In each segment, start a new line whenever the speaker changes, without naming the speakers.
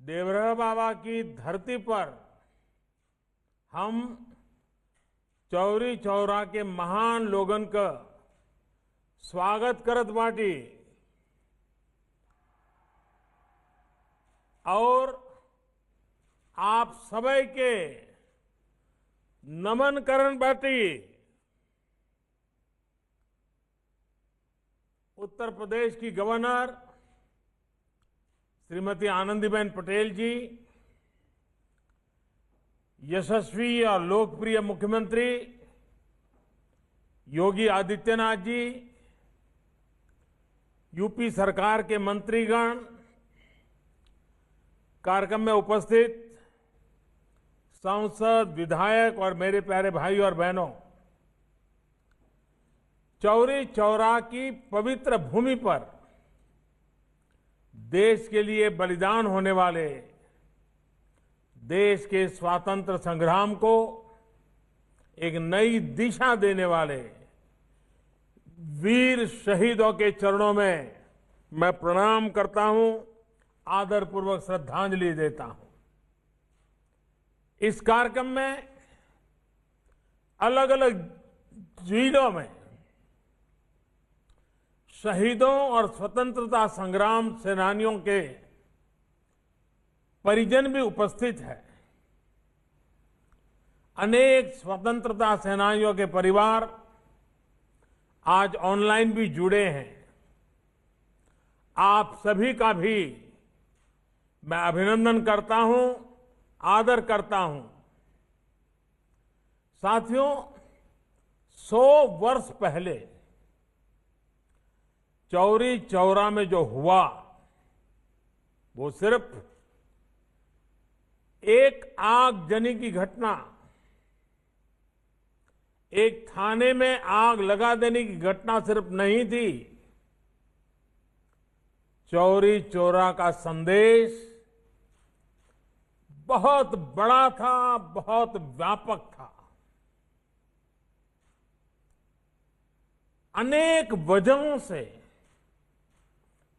देवरह बाबा की धरती पर हम चौरी चौरा के महान लोगन का स्वागत करत बाटी और आप सबे के नमन करन बाटी। उत्तर प्रदेश की गवर्नर श्रीमती आनंदीबेन पटेल जी, यशस्वी और लोकप्रिय मुख्यमंत्री योगी आदित्यनाथ जी, यूपी सरकार के मंत्रीगण, कार्यक्रम में उपस्थित सांसद, विधायक और मेरे प्यारे भाई और बहनों, चौरी चौरा की पवित्र भूमि पर देश के लिए बलिदान होने वाले, देश के स्वातंत्र संग्राम को एक नई दिशा देने वाले वीर शहीदों के चरणों में मैं प्रणाम करता हूं, आदरपूर्वक श्रद्धांजलि देता हूं। इस कार्यक्रम में अलग अलग जिलों में शहीदों और स्वतंत्रता संग्राम सेनानियों के परिजन भी उपस्थित हैं। अनेक स्वतंत्रता सेनानियों के परिवार आज ऑनलाइन भी जुड़े हैं। आप सभी का भी मैं अभिनंदन करता हूं, आदर करता हूं। साथियों, 100 वर्ष पहले चौरी चौरा में जो हुआ वो सिर्फ एक आगजनी की घटना, एक थाने में आग लगा देने की घटना सिर्फ नहीं थी। चौरी चौरा का संदेश बहुत बड़ा था, बहुत व्यापक था। अनेक वजहों से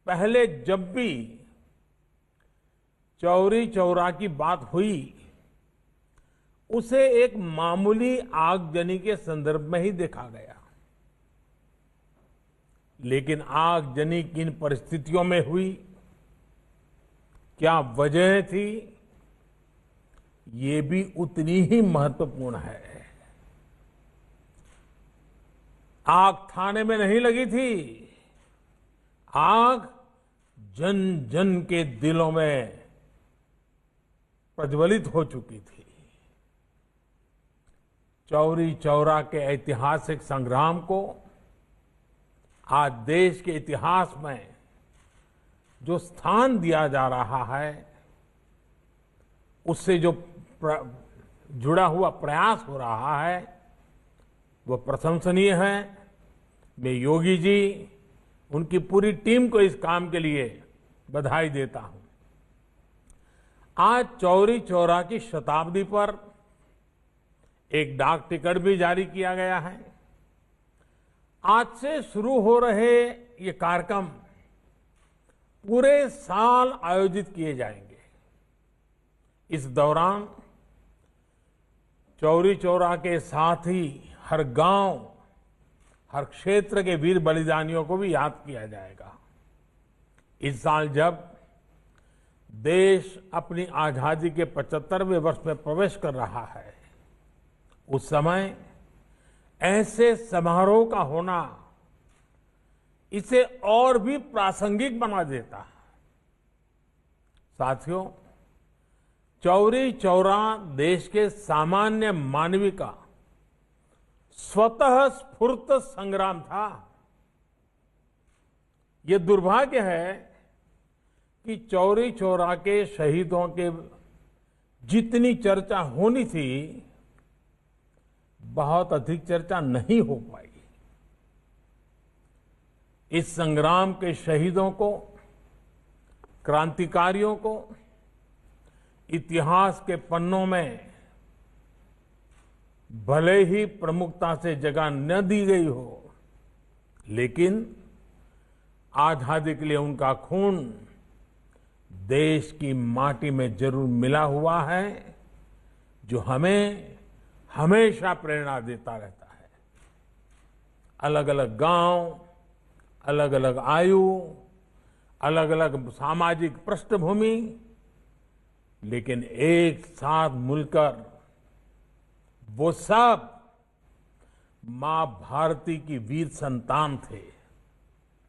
पहले जब भी चौरी चौरा की बात हुई, उसे एक मामूली आगजनी के संदर्भ में ही देखा गया। लेकिन आगजनी किन परिस्थितियों में हुई, क्या वजह थी, ये भी उतनी ही महत्वपूर्ण है। आग थाने में नहीं लगी थी, आग जन जन के दिलों में प्रज्वलित हो चुकी थी। चौरी चौरा के ऐतिहासिक संग्राम को आज देश के इतिहास में जो स्थान दिया जा रहा है, उससे जो जुड़ा हुआ प्रयास हो रहा है, वो प्रशंसनीय है। मैं योगी जी, उनकी पूरी टीम को इस काम के लिए बधाई देता हूं। आज चौरी चौरा की शताब्दी पर एक डाक टिकट भी जारी किया गया है। आज से शुरू हो रहे ये कार्यक्रम पूरे साल आयोजित किए जाएंगे। इस दौरान चौरी चौरा के साथ ही हर गांव, हर क्षेत्र के वीर बलिदानियों को भी याद किया जाएगा। इस साल जब देश अपनी आजादी के 75वें वर्ष में प्रवेश कर रहा है, उस समय ऐसे समारोह का होना इसे और भी प्रासंगिक बना देता है। साथियों, चौरी चौरा देश के सामान्य मानवी का स्वतः स्फूर्त संग्राम था। ये दुर्भाग्य है कि चौरी चौरा के शहीदों के जितनी चर्चा होनी थी, बहुत अधिक चर्चा नहीं हो पाई। इस संग्राम के शहीदों को, क्रांतिकारियों को इतिहास के पन्नों में भले ही प्रमुखता से जगह न दी गई हो, लेकिन आजादी के लिए उनका खून देश की माटी में जरूर मिला हुआ है, जो हमें हमेशा प्रेरणा देता रहता है। अलग अलग गांव, अलग अलग आयु, अलग अलग सामाजिक पृष्ठभूमि, लेकिन एक साथ मिलकर वो सब मां भारती की वीर संतान थे।